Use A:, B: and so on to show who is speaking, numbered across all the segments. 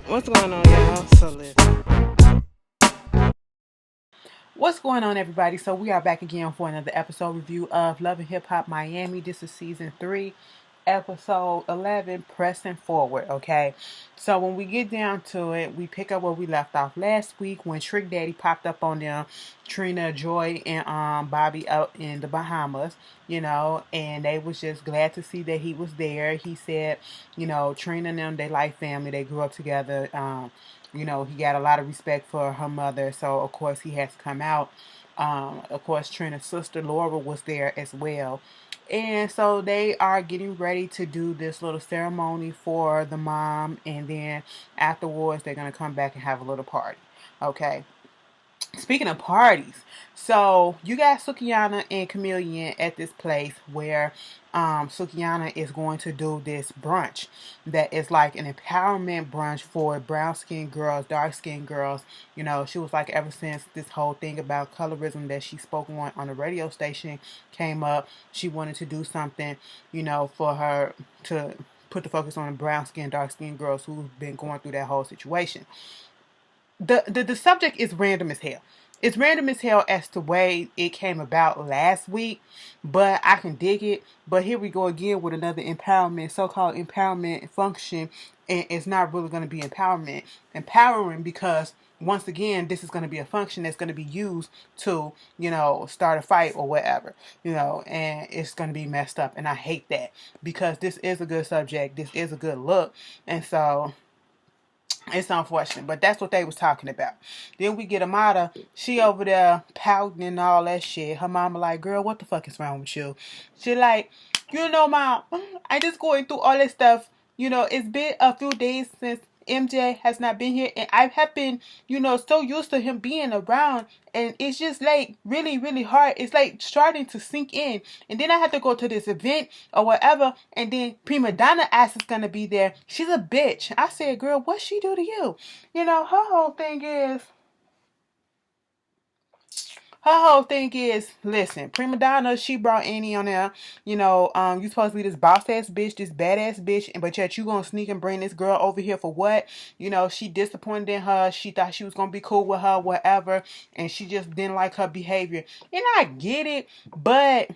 A: What's going on, y'all? So listen.
B: What's going on, everybody? So we are back again for another episode review of Love and Hip Hop Miami. This is season 3, episode 11, pressing forward. Okay, so when we get down to it, we pick up where we left off last week when Trick Daddy popped up on them, Trina, Joy, and Bobby out in the Bahamas. And they was just glad to see that he was there. He said, Trina and them, they like family. They grew up together. He got a lot of respect for her mother, so of course he has to come out. Of course, Trina's sister Laura was there as well. And so they are getting ready to do this little ceremony for the mom, and then afterwards they're gonna come back and have a little party. Okay. Speaking of parties, so you got Sukiyana and Chameleon at this place where Sukiyana is going to do this brunch that is like an empowerment brunch for brown skinned girls, dark skinned girls. She was like, ever since this whole thing about colorism that she spoke on the radio station came up, she wanted to do something, for her to put the focus on the brown skinned, dark skinned girls who've been going through that whole situation. The subject is random as hell. It's random as hell as to way it came about last week, but I can dig it. But here we go again with another empowerment, so-called empowerment function, and it's not really going to be empowering because once again, this is going to be a function that's going to be used to, start a fight or whatever, and it's going to be messed up, and I hate that because this is a good subject, this is a good look, and so it's unfortunate, but that's what they was talking about. Then we get Amada. She over there pouting and all that shit. Her mama like, girl, what the fuck is wrong with you? She like, mom, I just going through all this stuff. It's been a few days since MJ has not been here, and I have been, so used to him being around, and it's just like really, really hard. It's like starting to sink in, and then I have to go to this event or whatever, and then Prima Donna ass is gonna be there. She's a bitch. I said, girl, what she do to you? Her whole thing is. Listen, Prima Donna, she brought Annie on there. You supposed to be this boss ass bitch, this badass bitch, but yet you gonna sneak and bring this girl over here for what? She disappointed in her. She thought she was gonna be cool with her, whatever, and she just didn't like her behavior. And I get it, but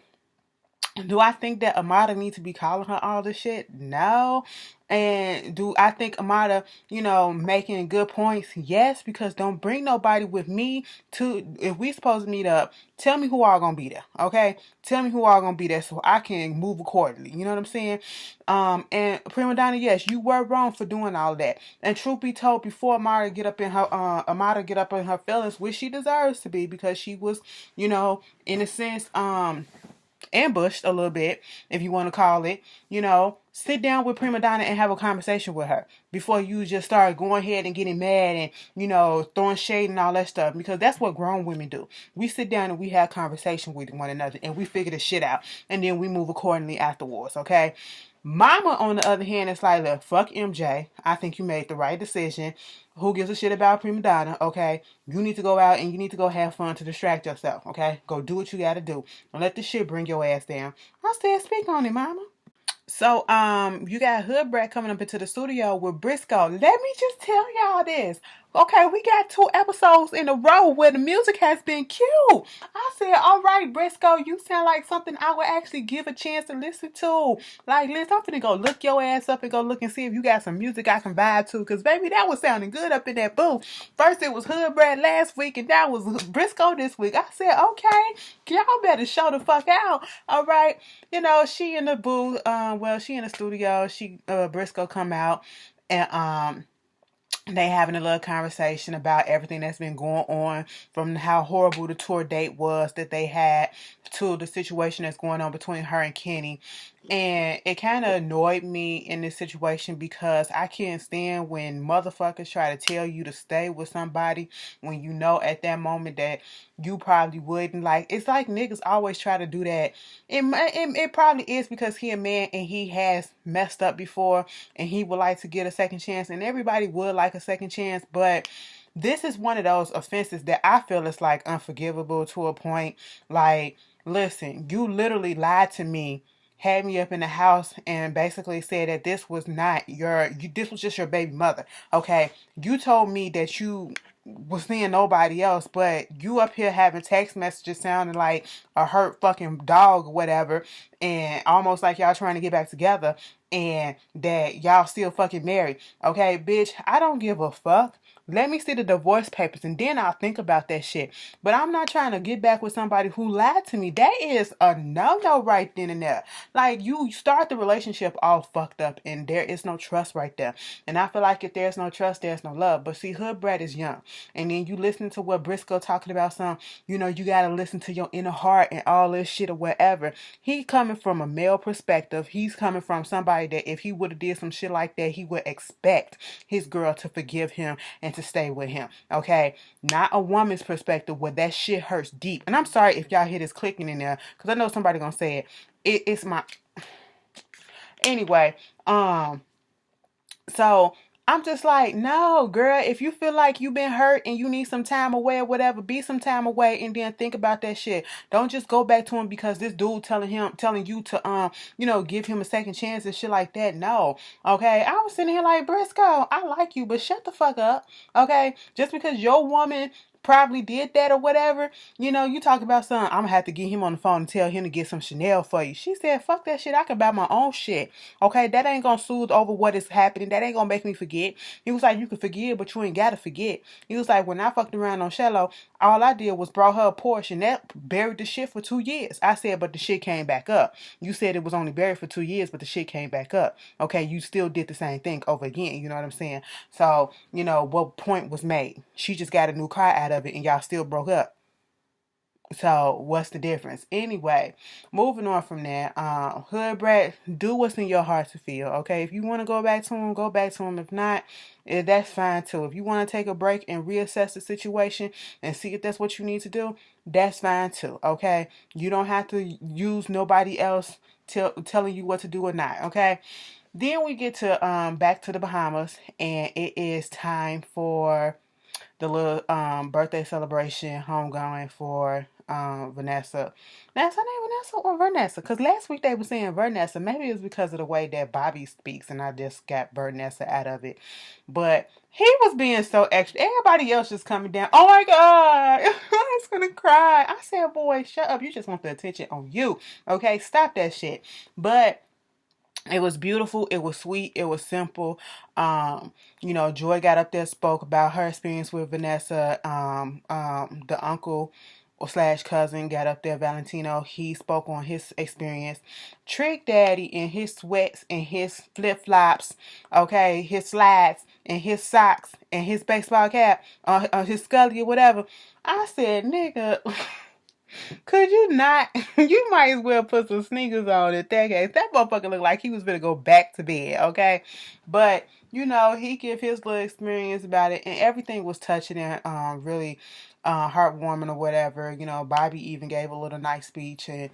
B: do I think that Amada needs to be calling her all this shit? No. And do I think Amada, making good points? Yes, because don't bring nobody with me to, if we supposed to meet up, tell me who all gonna be there, okay? Tell me who all gonna be there so I can move accordingly. You know what I'm saying? And Prima Donna, yes, you were wrong for doing all that. And truth be told, before Amada get up in her feelings, which she deserves to be because she was, in a sense, ambushed a little bit, if you want to call it, sit down with Prima Donna and have a conversation with her before you just start going ahead and getting mad and, throwing shade and all that stuff, because that's what grown women do. We sit down and we have conversation with one another and we figure the shit out and then we move accordingly afterwards, okay? Mama, on the other hand, is like, look, fuck MJ. I think you made the right decision. Who gives a shit about Prima Donna? Okay, you need to go out and you need to go have fun to distract yourself. Okay, go do what you gotta do. Don't let this shit bring your ass down. I said, speak on it, mama. So, you got Hood Brat coming up into the studio with Briscoe. Let me just tell y'all this. Okay, we got 2 episodes in a row where the music has been cute. I said, all right, Briscoe, you sound like something I would actually give a chance to listen to. Like, listen, I'm finna go look your ass up and go look and see if you got some music I can vibe to. Because, baby, that was sounding good up in that booth. First, it was Hood Brat last week, and that was Briscoe this week. I said, okay, y'all better show the fuck out. All right. She in the booth, she in the studio, Briscoe come out, and they having a little conversation about everything that's been going on, from how horrible the tour date was that they had to the situation that's going on between her and Kenny. And it kind of annoyed me in this situation because I can't stand when motherfuckers try to tell you to stay with somebody when you know at that moment that you probably wouldn't. Like, it's like niggas always try to do that. It probably is because he a man and he has messed up before and he would like to get a second chance, and everybody would like a second chance, but this is one of those offenses that I feel is like unforgivable to a point. Like, listen, you literally lied to me, had me up in the house and basically said that this was not this was just your baby mother. Okay, you told me that you was seeing nobody else, but you up here having text messages sounding like a hurt fucking dog or whatever, and almost like y'all trying to get back together, and that y'all still fucking married. Okay, bitch, I don't give a fuck. Let me see the divorce papers and then I'll think about that shit. But I'm not trying to get back with somebody who lied to me. That is a no-no right then and there. Like, you start the relationship all fucked up and there is no trust right there. And I feel like if there's no trust, there's no love. But see, Hood Brat is young. And then you listen to what Briscoe talking about you gotta listen to your inner heart and all this shit or whatever. He coming from a male perspective. He's coming from somebody that if he would have did some shit like that, he would expect his girl to forgive him and to stay with him. Okay? Not a woman's perspective where that shit hurts deep. And I'm sorry if y'all hear this clicking in there, because I know somebody gonna say it's my anyway. So I'm just like, no, girl, if you feel like you've been hurt and you need some time away or whatever, be some time away and then think about that shit. Don't just go back to him because this dude telling you to give him a second chance and shit like that. No. Okay. I was sitting here like, Briscoe, I like you, but shut the fuck up. Okay. Just because your woman probably did that or whatever, you talk about something, I'm gonna have to get him on the phone and tell him to get some Chanel for you. She said, fuck that shit, I can buy my own shit. Okay, that ain't gonna soothe over what is happening. That ain't gonna make me forget. He was like, you can forgive, but you ain't gotta forget. He was like, when I fucked around on Shello, all I did was brought her a Porsche and that buried the shit for 2 years. I said, but the shit came back up. You said it was only buried for 2 years, but the shit came back up. Okay, you still did the same thing over again. You know what I'm saying? So, what point was made? She just got a new car out of it and y'all still broke up. So what's the difference? Anyway, moving on from that, Hood Brat, do what's in your heart to feel. Okay, if you want to go back to him, go back to him. If not, that's fine too. If you want to take a break and reassess the situation and see if that's what you need to do, that's fine too. Okay, you don't have to use nobody else telling you what to do or not. Okay. Then we get to back to the Bahamas, and it is time for the little birthday celebration, homegoing for Vanessa. Now, is her name Vanessa or Vanessa? Because last week they were saying Vanessa. Maybe it was because of the way that Bobby speaks, and I just got Vanessa out of it. But he was being so extra. Everybody else just coming down. Oh my God, I was gonna cry. I said, boy, shut up. You just want the attention on you. Okay, stop that shit. But it was beautiful. It was sweet. It was simple. Joy got up there, spoke about her experience with Vanessa. The uncle or slash cousin got up there, Valentino. He spoke on his experience. Trick Daddy in his sweats and his flip flops, okay, his slides and his socks and his baseball cap, his scully or whatever. I said, nigga. Could you not? You might as well put some sneakers on in that case. That motherfucker looked like he was gonna go back to bed, okay? But he give his little experience about it, and everything was touching and really heartwarming or whatever. Bobby even gave a little nice speech, and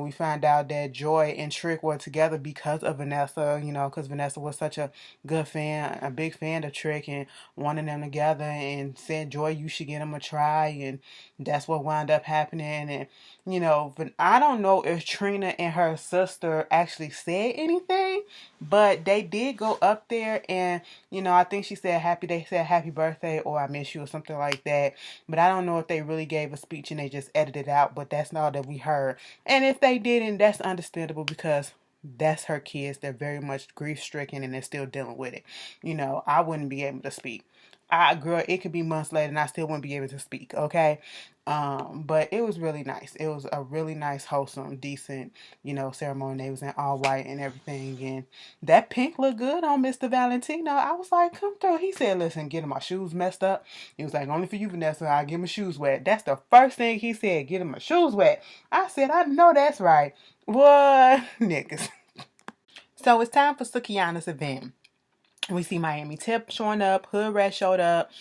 B: we found out that Joy and Trick were together because of Vanessa. Because Vanessa was such a good fan, a big fan of Trick, and wanted them together, and said, Joy, you should get him a try, and that's what wound up happening. And but I don't know if Trina and her sister actually said anything, but they did go up there, and I think they said happy birthday or I miss you or something like that. But I don't know if they really gave a speech and they just edited it out, but that's all that we heard. And if they didn't, that's understandable because that's her kids. They're very much grief stricken and they're still dealing with it. I wouldn't be able to speak. Girl, it could be months later and I still wouldn't be able to speak, okay? But it was really nice. It was a really nice, wholesome, decent, ceremony. They was in all white and everything. And that pink looked good on Mr. Valentino. I was like, come through. He said, listen, getting my shoes messed up. He was like, only for you, Vanessa. I'll get my shoes wet. That's the first thing he said, getting my shoes wet. I said, I know that's right. What? Niggas. So it's time for Sukiana's event. We see Miami Tip showing up, Hood Rat showed up,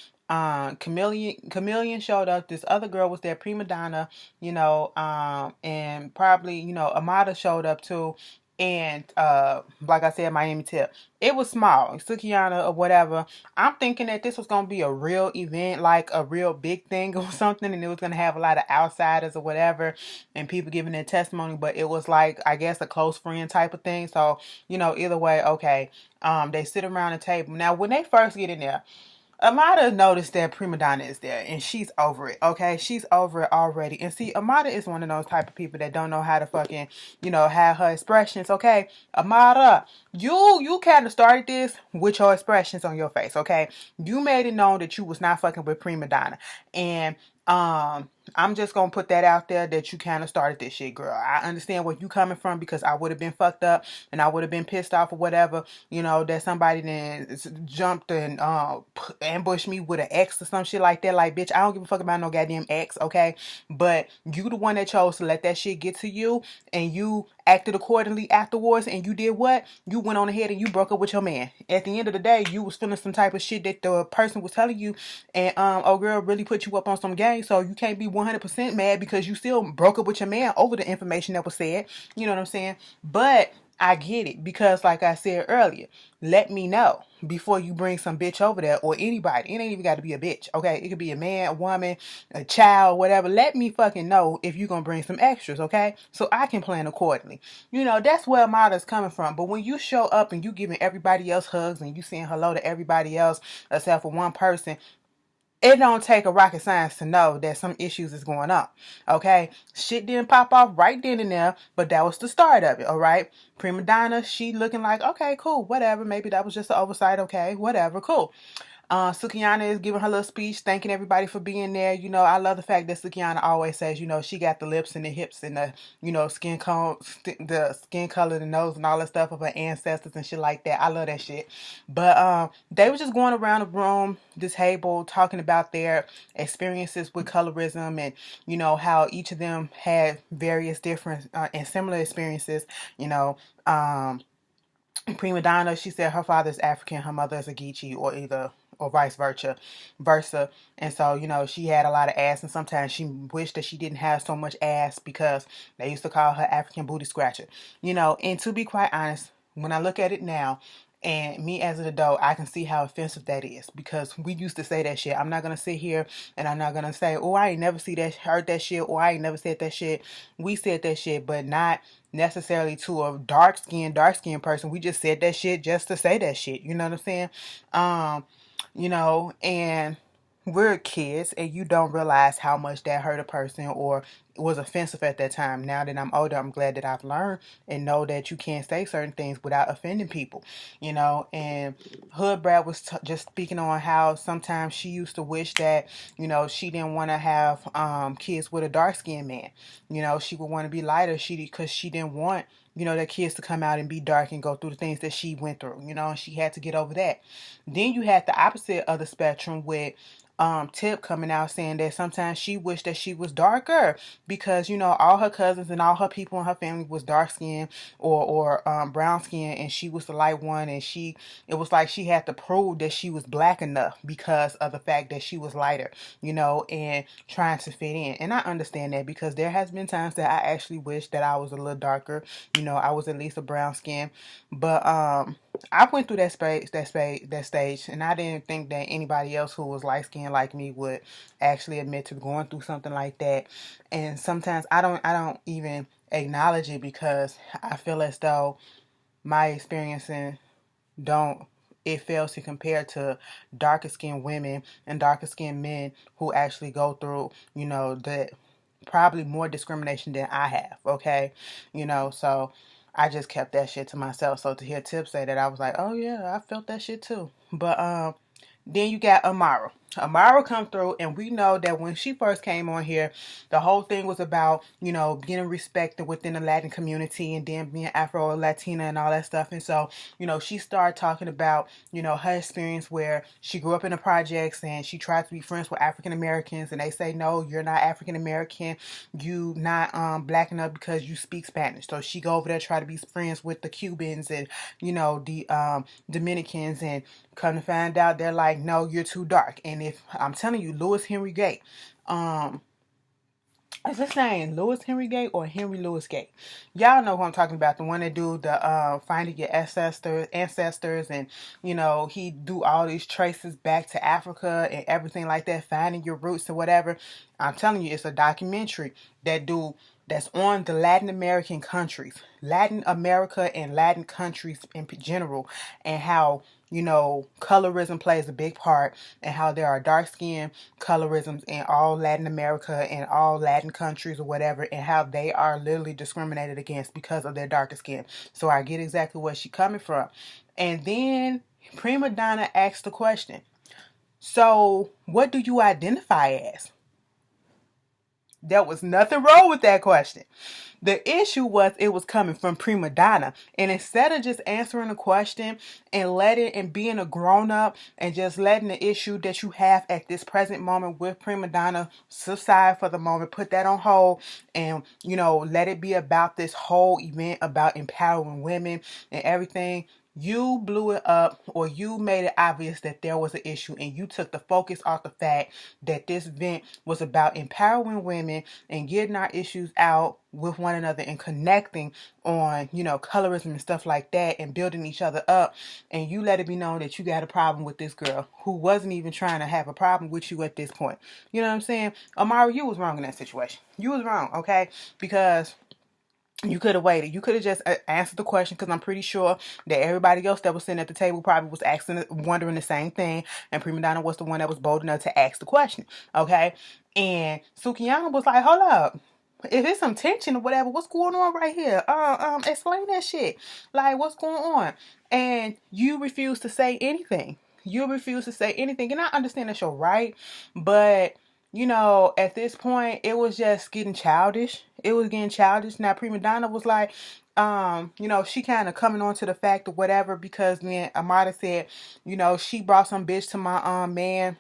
B: Chameleon showed up, this other girl was there, Prima Donna, and probably, Amada showed up too. And like I said, Miami tip. It was small, Sukiana or whatever. I'm thinking that this was gonna be a real event, like a real big thing or something, and it was gonna have a lot of outsiders or whatever, and people giving their testimony. But it was like, I guess, a close friend type of thing. So either way, okay. They sit around the table. Now, when they first get in there, Amada noticed that Prima Donna is there and she's over it, okay? She's over it already. And see, Amada is one of those type of people that don't know how to fucking, have her expressions, okay? Amada, you kind of started this with your expressions on your face, okay? You made it known that you was not fucking with Prima Donna. And I'm just gonna put that out there that you kind of started this shit, girl. I understand where you coming from because I would have been fucked up and I would have been pissed off or whatever, that somebody then jumped and ambushed me with an ex or some shit like that. Like, bitch, I don't give a fuck about no goddamn ex, okay? But you the one that chose to let that shit get to you, and you acted accordingly afterwards, and you did what? You went on ahead and you broke up with your man. At the end of the day, you was feeling some type of shit that the person was telling you, and oh girl really put you up on some game, so you can't be 100% mad because you still broke up with your man over the information that was said. You know what I'm saying? But I get it because, like I said earlier, let me know before you bring some bitch over there or anybody. It ain't even got to be a bitch, okay? It could be a man, a woman, a child, whatever. Let me fucking know if you're going to bring some extras, okay? So I can plan accordingly. That's where Amada's coming from. But when you show up and you giving everybody else hugs and you saying hello to everybody else except for one person, it don't take a rocket science to know that some issues is going on, okay? Shit didn't pop off right then and there, but that was the start of it, all right? Prima Donna, she looking like, okay, cool, whatever. Maybe that was just an oversight, okay, whatever, cool. Sukiana is giving her little speech, thanking everybody for being there. I love the fact that Sukiana always says, she got the lips and the hips and the, the skin color, the nose and all that stuff of her ancestors and shit like that. I love that shit. But they were just going around the room, this table, talking about their experiences with colorism and, how each of them had various different and similar experiences, Prima Donna, she said her father is African, her mother is a Geechee, or vice versa. And so, she had a lot of ass, and sometimes she wished that she didn't have so much ass because they used to call her African booty scratcher. And to be quite honest, when I look at it now, and me as an adult, I can see how offensive that is because we used to say that shit. I'm not gonna sit here and I'm not gonna say, oh, I ain't never heard that shit, or I ain't never said that shit. We said that shit, but not necessarily to a dark skinned person. We just said that shit just to say that shit. You know what I'm saying? And we're kids and you don't realize how much that hurt a person or was offensive at that time. Now that I'm older, I'm glad that I've learned and know that you can't say certain things without offending people, and Hood Brad was just speaking on how sometimes she used to wish that, she didn't want to have kids with a dark skinned man. She would want to be lighter because she didn't want their kids to come out and be dark and go through the things that she went through, and she had to get over that. Then you had the opposite of the spectrum with Tip coming out saying that sometimes she wished that she was darker because all her cousins and all her people in her family was dark skinned or brown skinned, and she was the light one, and it was like she had to prove that she was black enough because of the fact that she was lighter, and trying to fit in. And I understand that because there has been times that I actually wish that I was a little darker, I was at least a brown skin, but I went through that stage, and I didn't think that anybody else who was light skinned like me would actually admit to going through something like that. And sometimes I don't even acknowledge it because I feel as though my experiencing don't it fails to compare to darker skinned women and darker skinned men who actually go through, that probably more discrimination than I have, okay? So I just kept that shit to myself. So to hear Tip say that, I was like, oh yeah, I felt that shit too. But then you got Amara. Amara come through, and we know that when she first came on here, the whole thing was about, getting respected within the Latin community and then being Afro-Latina and all that stuff. And so, she started talking about, her experience where she grew up in the projects and she tried to be friends with African Americans, and they say, no, you're not African American. You not black enough because you speak Spanish. So she go over there, try to be friends with the Cubans and, the Dominicans, and come to find out they're like, no, you're too dark. And if I'm telling you, Louis Henry Gate, Is his name Louis Henry Gate or Henry Louis Gate? Y'all know who I'm talking about. The one that do the finding your ancestors, and he do all these traces back to Africa and everything like that, finding your roots or whatever. I'm telling you, it's a documentary that's on the Latin American countries, Latin America and Latin countries in general, and how colorism plays a big part, and how there are dark skin colorisms in all Latin America and all Latin countries or whatever, and how they are literally discriminated against because of their darker skin. So I get exactly where she's coming from. And then Prima Donna asked the question, so what do you identify as? There was nothing wrong with that question. The issue was it was coming from Prima Donna. And instead of just answering the question and being a grown up and just letting the issue that you have at this present moment with Prima Donna subside for the moment, put that on hold, and let it be about this whole event about empowering women and everything. You blew it up, or you made it obvious that there was an issue, and you took the focus off the fact that this event was about empowering women and getting our issues out with one another and connecting on, colorism and stuff like that, and building each other up. And you let it be known that you got a problem with this girl who wasn't even trying to have a problem with you at this point. You know what I'm saying? Amara, you was wrong in that situation. You was wrong, okay? Because you could have waited. You could have just answered the question, because I'm pretty sure that everybody else that was sitting at the table probably was wondering the same thing. And Prima Donna was the one that was bold enough to ask the question. Okay? And Sukiyama was like, hold up. If it's some tension or whatever, what's going on right here? Explain that shit. Like, what's going on? And you refuse to say anything. You refuse to say anything. And I understand that's your right, but at this point, it was just getting childish. It was getting childish. Now, Prima Donna was like, she kind of coming on to the fact or whatever, because then Amada said, she brought some bitch to my man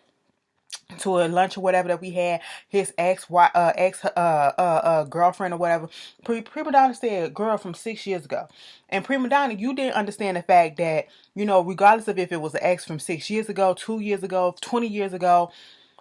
B: to a lunch or whatever that we had, his girlfriend or whatever. Prima Donna said girl from 6 years ago. And Prima Donna, you didn't understand the fact that, regardless of if it was an ex from 6 years ago, 2 years ago, 20 years ago,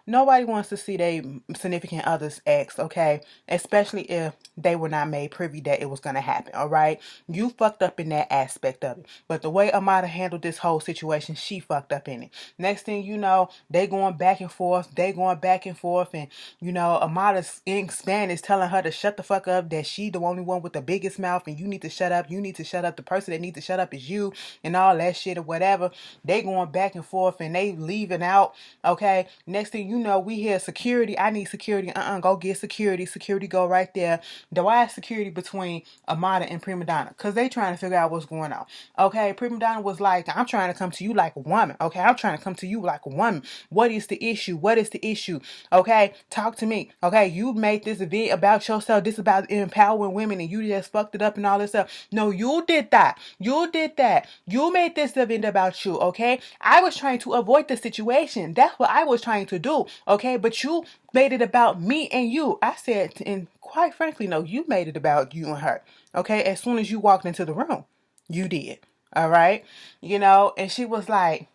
B: nobody wants to see their significant other's ex, okay? Especially if they were not made privy that it was going to happen, all right? You fucked up in that aspect of it. But the way Amada handled this whole situation, she fucked up in it. Next thing you know, they going back and forth. And, Amada's in Spanish telling her to shut the fuck up, that she the only one with the biggest mouth, and you need to shut up. You need to shut up. The person that needs to shut up is you, and all that shit or whatever. They going back and forth, and they leaving out, okay? Next thing you know, we hear security. I need security. Go get security. Security go right there. Why is security between Amada and Prima Donna? Because they trying to figure out what's going on. Okay, Prima Donna was like, I'm trying to come to you like a woman. Okay, I'm trying to come to you like a woman. What is the issue? What is the issue? Okay, talk to me. Okay, you made this event about yourself. This is about empowering women, and you just fucked it up and all this stuff. No, you did that. You did that. You made this event about you, okay? I was trying to avoid the situation. That's what I was trying to do, okay? But you made it about me and you. I said, and quite frankly, no, you made it about you and her, okay? As soon as you walked into the room, you did, all right? And she was like,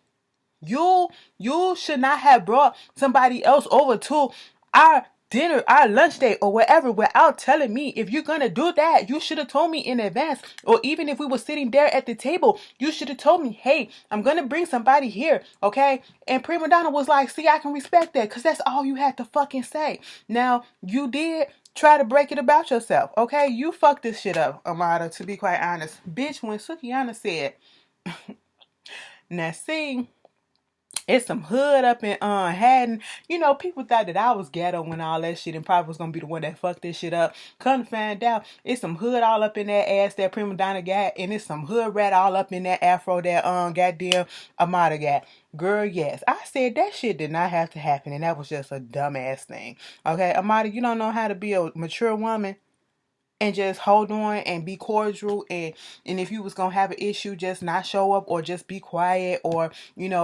B: you should not have brought somebody else over to our dinner, our lunch date, or whatever, without telling me. If you're gonna do that, you should have told me in advance. Or even if we were sitting there at the table, you should have told me, hey, I'm gonna bring somebody here, okay? And Prima Donna was like, see, I can respect that, because that's all you had to fucking say. Now, you did try to break it about yourself, okay? You fucked this shit up, Amada, to be quite honest. Bitch, when Sukiyana said, now see, it's some hood up in Haddon. People thought that I was ghetto when all that shit, and probably was gonna be the one that fucked this shit up. Come to find out, it's some hood all up in that ass that Prima Donna got, and it's some hood rat all up in that afro that goddamn Amada got. Girl, yes, I said that shit did not have to happen, and that was just a dumbass thing. Okay, Amada, you don't know how to be a mature woman and just hold on and be cordial, and if you was gonna have an issue, just not show up, or just be quiet, or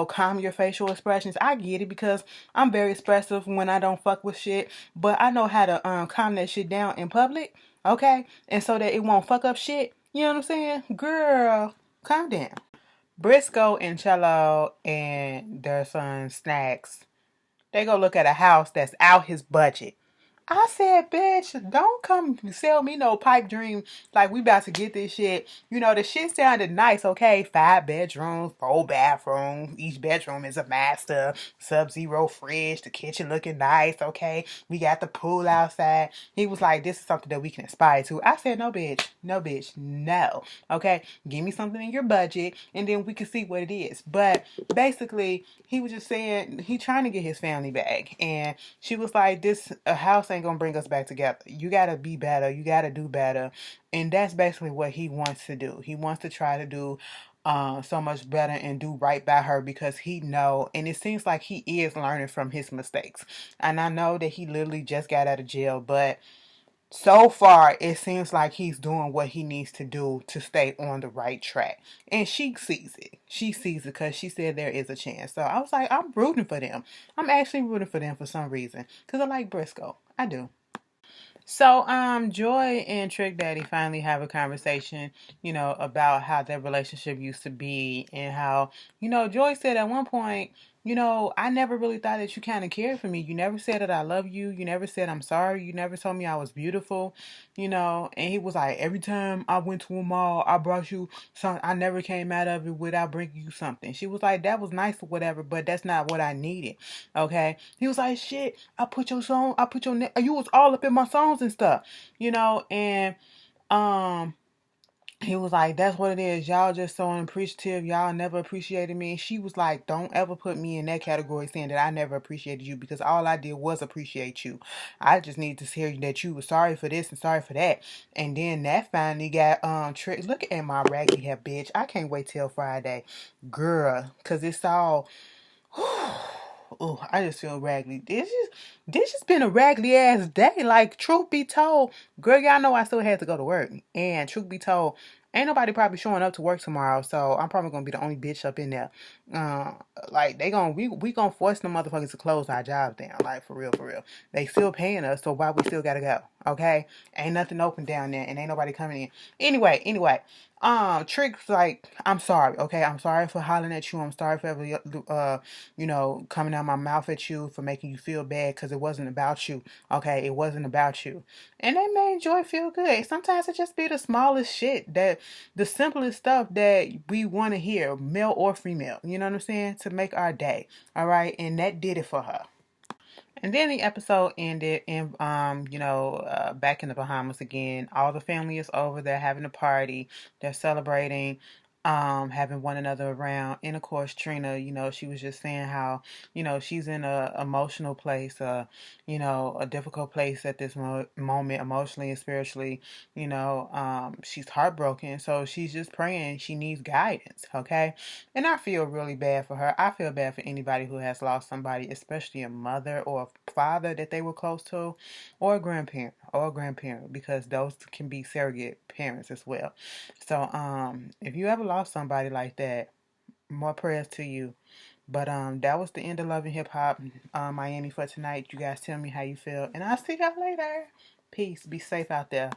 B: calm your facial expressions. I get it, because I'm very expressive when I don't fuck with shit, but I know how to calm that shit down in public, okay? And so that it won't fuck up shit. You know what I'm saying? Girl, calm down. Briscoe and Cello and their son Snacks, they go look at a house that's out his budget. I said, bitch, don't come sell me no pipe dream like we about to get this shit. You know, the shit sounded nice, okay? 5 bedrooms, 4 bathrooms. Each bedroom is a master. Sub-zero fridge. The kitchen looking nice, okay? We got the pool outside. He was like, this is something that we can aspire to. I said, no, bitch. No, bitch. No. Okay? Give me something in your budget and then we can see what it is. But basically, he was just saying he trying to get his family back. And she was like, this a house ain't gonna bring us back together. You gotta be better. You gotta do better. And that's basically what he wants to do. He wants to try to do so much better and do right by her because he know, and it seems like he is learning from his mistakes. And I know that he literally just got out of jail, but so far it seems like he's doing what he needs to do to stay on the right track. And she sees it. She sees it because she said there is a chance. So I was like, I'm rooting for them. I'm actually rooting for them for some reason because I like Briscoe. I do. So, Joy and Trick Daddy finally have a conversation, about how their relationship used to be and how, Joy said at one point, I never really thought that you kind of cared for me. You never said that I love you. You never said I'm sorry. You never told me I was beautiful, and he was like, every time I went to a mall, I brought you something. I never came out of it without bringing you something. She was like, that was nice or whatever, but that's not what I needed. Okay. He was like, shit, you was all up in my songs and stuff, and um he was like, that's what it is. Y'all just so unappreciative. Y'all never appreciated me. And she was like, don't ever put me in that category saying that I never appreciated you because all I did was appreciate you. I just need to hear that you were sorry for this and sorry for that. And then that finally got tricked. Look at my raggedy hair, bitch. I can't wait till Friday. Girl, because it's all oh, I just feel raggedy. This just been a raggedy ass day. Like, truth be told, girl, y'all know I still had to go to work. And truth be told, ain't nobody probably showing up to work tomorrow. So I'm probably gonna be the only bitch up in there. Uh, like we gonna force them motherfuckers to close our jobs down. Like for real, for real. They still paying us, so why we still gotta go? Okay, ain't nothing open down there, and ain't nobody coming in. Anyway. Trick's like, I'm sorry, okay? I'm sorry for hollering at you. I'm sorry for ever, coming out my mouth at you for making you feel bad because it wasn't about you, okay? It wasn't about you. And that made Joy feel good. Sometimes it just be the smallest shit, the simplest stuff that we want to hear, male or female, you know what I'm saying? To make our day, all right? And that did it for her. And then the episode ended in, back in the Bahamas again. All the family is over. They're having a party. They're celebrating, having one another around. And of course, Trina, she was just saying how, she's in a emotional place, a difficult place at this moment, emotionally and spiritually. She's heartbroken. So she's just praying. She needs guidance. Okay. And I feel really bad for her. I feel bad for anybody who has lost somebody, especially a mother or a father that they were close to, or a grandparent, because those can be surrogate parents as well. So, if you ever lost somebody like that, more prayers to you. But that was the end of Love and Hip Hop Miami for tonight. You guys tell me how you feel, and I'll see y'all later. Peace. Be safe out there.